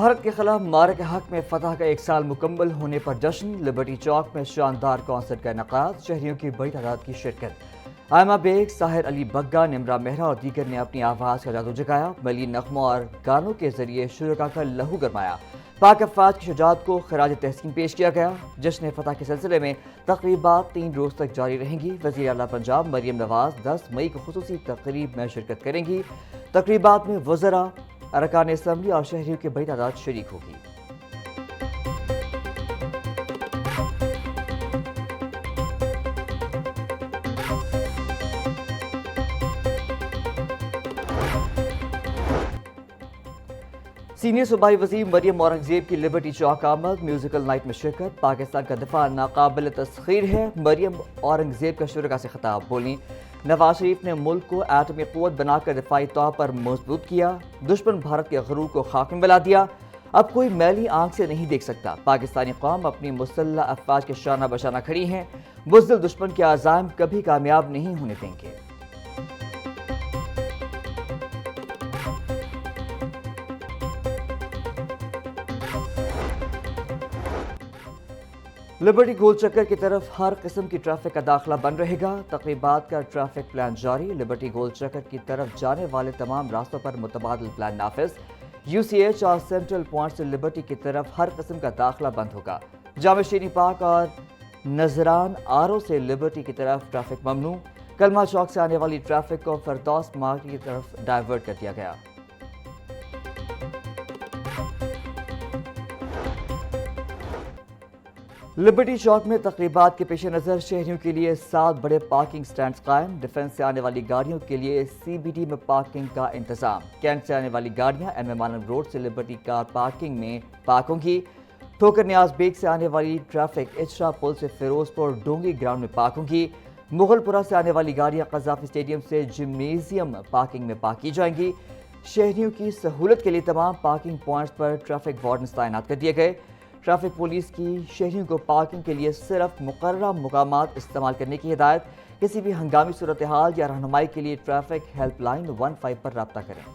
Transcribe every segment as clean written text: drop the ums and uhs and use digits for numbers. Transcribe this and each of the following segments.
بھارت کے خلاف مارک حق میں فتح کا 1 سال مکمل ہونے پر جشن، لبرٹی چوک میں شاندار کانسرٹ کا انعقاد، شہریوں کی بڑی تعداد کی شرکت۔ آئمہ بیگ، ساحر علی بگا، نمرا مہرا اور دیگر نے اپنی آواز کا جادو جگایا، ملی نغموں اور گانوں کے ذریعے شرکاء کا لہو گرمایا۔ پاک افواج کی شجاعت کو خراج تحسین پیش کیا گیا۔ جشن فتح کے سلسلے میں تقریبات 3 روز تک جاری رہیں گی۔ وزیر اعلیٰ پنجاب مریم نواز 10 مئی کو خصوصی تقریب میں شرکت کریں گی۔ تقریبات میں وزراء، ارکان اسمبلی اور شہریوں کی بڑی تعداد شریک ہوگی۔ سینئر صوبائی وزیر مریم اورنگزیب کی لبرٹی چوک آمد، میوزیکل نائٹ میں شرکت۔ پاکستان کا دفاع ناقابل تسخیر ہے، مریم اورنگزیب کا شرکاء سے خطاب، بولیں نواز شریف نے ملک کو ایٹمی قوت بنا کر دفاعی طور پر مضبوط کیا، دشمن بھارت کے غرور کو خاک میں ملا دیا، اب کوئی میلی آنکھ سے نہیں دیکھ سکتا۔ پاکستانی قوم اپنی مسلح افواج کے شانہ بشانہ کھڑی ہیں، بزدل دشمن کے عزائم کبھی کامیاب نہیں ہونے دیں گے۔ لبرٹی گول چکر کی طرف ہر قسم کی ٹریفک کا داخلہ بند رہے گا، تقریبات کا ٹریفک پلان جاری، لبرٹی گول چکر کی طرف جانے والے تمام راستوں پر متبادل پلان نافذ، UCH اور سینٹرل پوائنٹ سے لبرٹی کی طرف ہر قسم کا داخلہ بند ہوگا، جامع شیریں پارک اور نذران آرو سے لبرٹی کی طرف ٹریفک ممنوع، کلمہ چوک سے آنے والی ٹریفک کو فردوس مارکیٹ کی طرف ڈائیورٹ کر دیا گیا۔ لبرٹی چوک میں تقریبات کے پیش نظر شہریوں کے لیے 7 بڑے پارکنگ سٹینڈز قائم، ڈیفنس سے آنے والی گاڑیوں کے لیے CBD میں پارکنگ کا انتظام، کینٹ سے آنے والی گاڑیاں MM آنند روڈ سے لبرٹی کار پارکنگ میں پارک ہوں گی، ٹھوکر نیاز بیگ سے آنے والی ٹریفک اچرا پل سے فیروزپور ڈونگی گراؤنڈ میں پارک ہوں گی، مغل پورہ سے آنے والی گاڑیاں قذافی اسٹیڈیم سے جمنیزیم پارکنگ میں پارک کی جائیں گی۔ شہریوں کی سہولت کے لیے تمام پارکنگ پوائنٹس پر ٹریفک وارڈنز تعینات کر دیے گئے۔ ٹریفک پولیس کی شہریوں کو پارکنگ کے لیے صرف مقررہ مقامات استعمال کرنے کی ہدایت، کسی بھی ہنگامی صورتحال یا رہنمائی کے لیے ٹریفک ہیلپ لائن 15 پر رابطہ کریں۔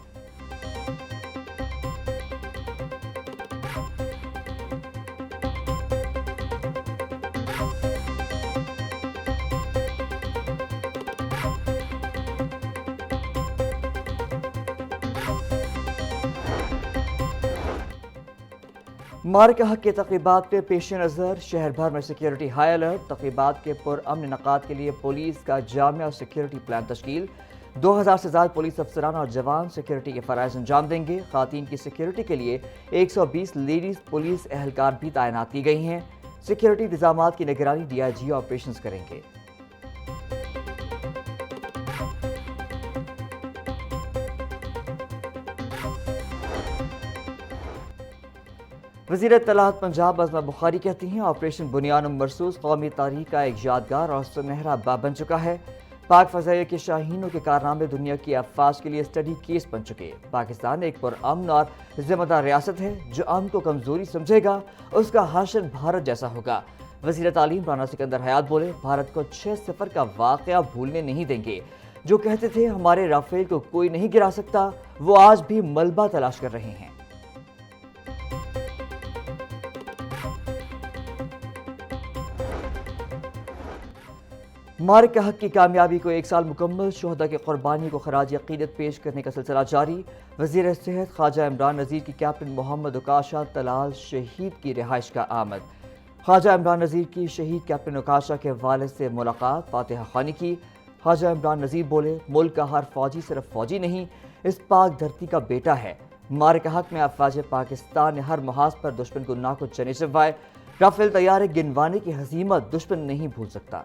مارک حق کے تقریبات کے پیش نظر شہر بھر میں سیکیورٹی ہائی الرٹ، تقریبات کے پرامن انعقاد کے لیے پولیس کا جامع سیکیورٹی پلان تشکیل، 2000 سے زائد پولیس افسران اور جوان سیکیورٹی کے فرائض انجام دیں گے۔ خواتین کی سیکیورٹی کے لیے 120 لیڈیز پولیس اہلکار بھی تعینات کی گئی ہیں، سیکیورٹی انتظامات کی نگرانی DIG آپریشنز کریں گے۔ وزیر اطلاعات پنجاب عظمہ بخاری کہتی ہیں آپریشن بنیان مرصوص قومی تاریخ کا ایک یادگار اور سنہرا باب بن چکا ہے۔ پاک فضائیہ کے شاہینوں کے کارنامے دنیا کی افواج کے لیے اسٹڈی کیس بن چکے۔ پاکستان ایک پرامن اور ذمہ دار ریاست ہے، جو امن کو کمزوری سمجھے گا اس کا حشر بھارت جیسا ہوگا۔ وزیر تعلیم رانا سکندر حیات بولے بھارت کو 6-0 کا واقعہ بھولنے نہیں دیں گے۔ جو کہتے تھے ہمارے رافیل کو کوئی نہیں گرا سکتا، وہ آج بھی ملبہ تلاش کر رہے ہیں۔ مارک حق کی کامیابی کو 1 سال مکمل، شہداء کی قربانی کو خراج عقیدت پیش کرنے کا سلسلہ جاری۔ وزیر صحت خواجہ عمران نذیر کی کیپٹن محمد اکاشا طلال شہید کی رہائش کا آمد، خواجہ عمران نذیر کی شہید کیپٹن اکاشا کے والد سے ملاقات، فاتحہ خوانی کی۔ خواجہ عمران نذیر بولے ملک کا ہر فوجی صرف فوجی نہیں، اس پاک دھرتی کا بیٹا ہے۔ مارک حق میں افواج پاکستان نے ہر محاذ پر دشمن کو ناک و چنے چبوائے، رافیل طیارے گنوانے کی ہزیمت دشمن نہیں بھول سکتا۔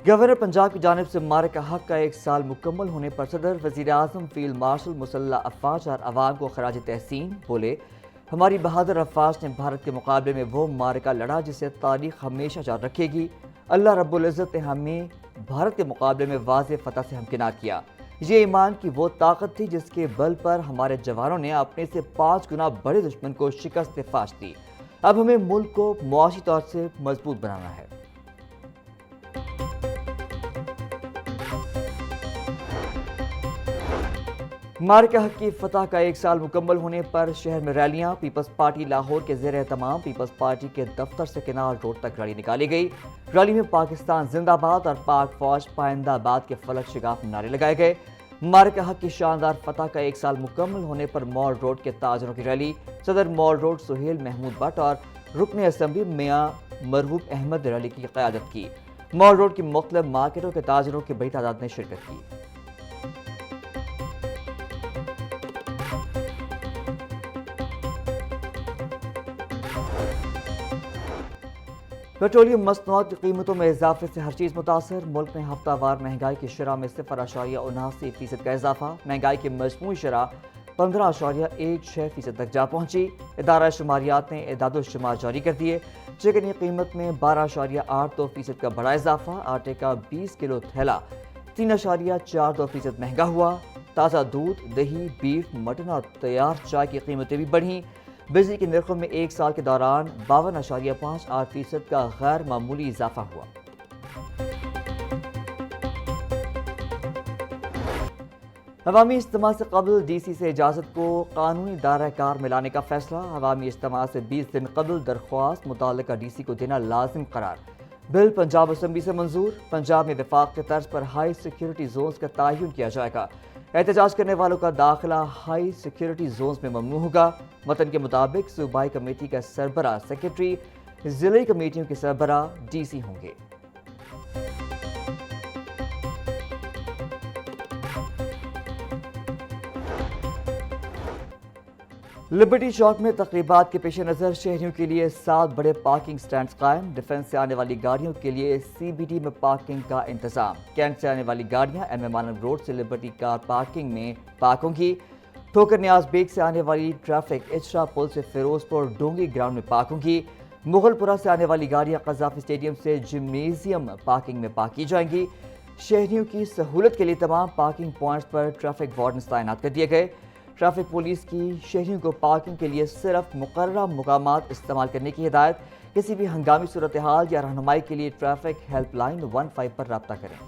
گورنر پنجاب کی جانب سے مارک حق کا 1 سال مکمل ہونے پر صدر، وزیر اعظم، فیلڈ مارشل، مسلح افواج اور عوام کو خراج تحسین، بولے ہماری بہادر افواج نے بھارت کے مقابلے میں وہ مارکہ لڑا جسے تاریخ ہمیشہ یاد رکھے گی۔ اللہ رب العزت نے ہمیں بھارت کے مقابلے میں واضح فتح سے ہمکنار کیا۔ یہ ایمان کی وہ طاقت تھی جس کے بل پر ہمارے جوانوں نے اپنے سے 5 گنا بڑے دشمن کو شکست فاش دی۔ اب ہمیں ملک کو معاشی طور سے مضبوط بنانا ہے۔ مارکہ حق کی فتح کا 1 سال مکمل ہونے پر شہر میں ریلیاں، پیپلز پارٹی لاہور کے زیر اہتمام پیپلز پارٹی کے دفتر سے کنال روڈ تک ریلی نکالی گئی۔ ریلی میں پاکستان زندہ باد اور پاک فوج پائندہ آباد کے فلک شگاف نعرے لگائے گئے۔ مارکہ حق کی شاندار فتح کا 1 سال مکمل ہونے پر مال روڈ کے تاجروں کی ریلی، صدر مال روڈ سہیل محمود بٹ اور رکن اسمبلی میاں مرغوب احمد ریلی کی قیادت کی۔ مال روڈ کی مختلف مارکیٹوں کے تاجروں کی بڑی تعداد نے شرکت کی۔ پیٹرولیم مصنوعات کی قیمتوں میں اضافے سے ہر چیز متاثر۔ ملک میں ہفتہ وار مہنگائی کی شرح میں 0.79% کا اضافہ، مہنگائی کی مجموعی شرح 15.16% تک جا پہنچی۔ ادارہ شماریات نے اعداد و شمار جاری کر دیے۔ چکن کی قیمت میں 12.82% کا بڑا اضافہ، آٹے کا 20 کلو تھیلا 3.42% مہنگا ہوا۔ تازہ دودھ، دہی، بیف، مٹن اور تیار چائے کی قیمتیں بھی بڑھیں۔ بجلی کے نرخوں میں 1 سال کے دوران 52.58% کا غیر معمولی اضافہ ہوا۔ عوامی اجتماع سے قبل ڈی سی سے اجازت کو قانونی دائرہ کار میں لانے کا فیصلہ، عوامی اجتماع سے 20 دن قبل درخواست متعلقہ ڈی سی کو دینا لازم قرار۔ بل پنجاب اسمبلی سے منظور، پنجاب میں وفاق کے طرز پر ہائی سیکیورٹی زونز کا تعین کیا جائے گا۔ احتجاج کرنے والوں کا داخلہ ہائی سیکیورٹی زونز میں ممنوع ہوگا۔ متن کے مطابق صوبائی کمیٹی کا سربراہ سیکریٹری، ضلعی کمیٹیوں کے سربراہ ڈی سی ہوں گے۔ لبرٹی چوک میں تقریبات کے پیش نظر شہریوں کے لیے 7 بڑے پارکنگ سٹینڈز قائم، ڈیفنس سے آنے والی گاڑیوں کے لیے سی بی ڈی میں پارکنگ کا انتظام، کینٹ سے آنے والی گاڑیاں ایم اے مانن روڈ سے لبرٹی کار پارکنگ میں پارک ہوں گی۔ ٹھوکر نیاز بیگ سے آنے والی ٹریفک اچرا پل سے فیروز پور ڈونگی گراؤنڈ میں پارک ہوں گی۔ مغل پورہ سے آنے والی گاڑیاں قذافی اسٹیڈیم سے جمنیزیم پارکنگ میں پارک کی جائیں گی۔ شہریوں کی سہولت کے لیے تمام پارکنگ پوائنٹس پر ٹریفک وارڈنز تعینات کر دیے گئے۔ ٹریفک پولیس کی شہریوں کو پارکنگ کے لیے صرف مقررہ مقامات استعمال کرنے کی ہدایت۔ کسی بھی ہنگامی صورتحال یا رہنمائی کے لیے ٹریفک ہیلپ لائن 15 پر رابطہ کریں۔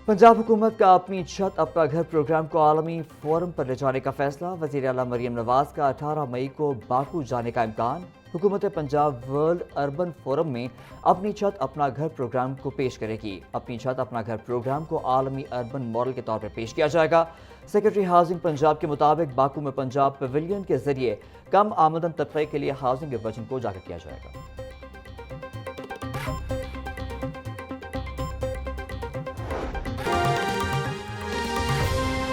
پنجاب حکومت کا اپنی چھت اپنا گھر پروگرام کو عالمی فورم پر لے جانے کا فیصلہ، وزیر اعلیٰ مریم نواز کا 18 مئی کو باکو جانے کا امکان۔ حکومت پنجاب ورلڈ اربن فورم میں اپنی چھت اپنا گھر پروگرام کو پیش کرے گی۔ اپنی چھت اپنا گھر پروگرام کو عالمی اربن ماڈل کے طور پر پیش کیا جائے گا۔ سیکرٹری ہاؤسنگ پنجاب کے مطابق باکو میں پنجاب پیویلین کے ذریعے کم آمدن طبقے کے لیے ہاؤسنگ کے ویژن کو اجاگر کیا جائے گا۔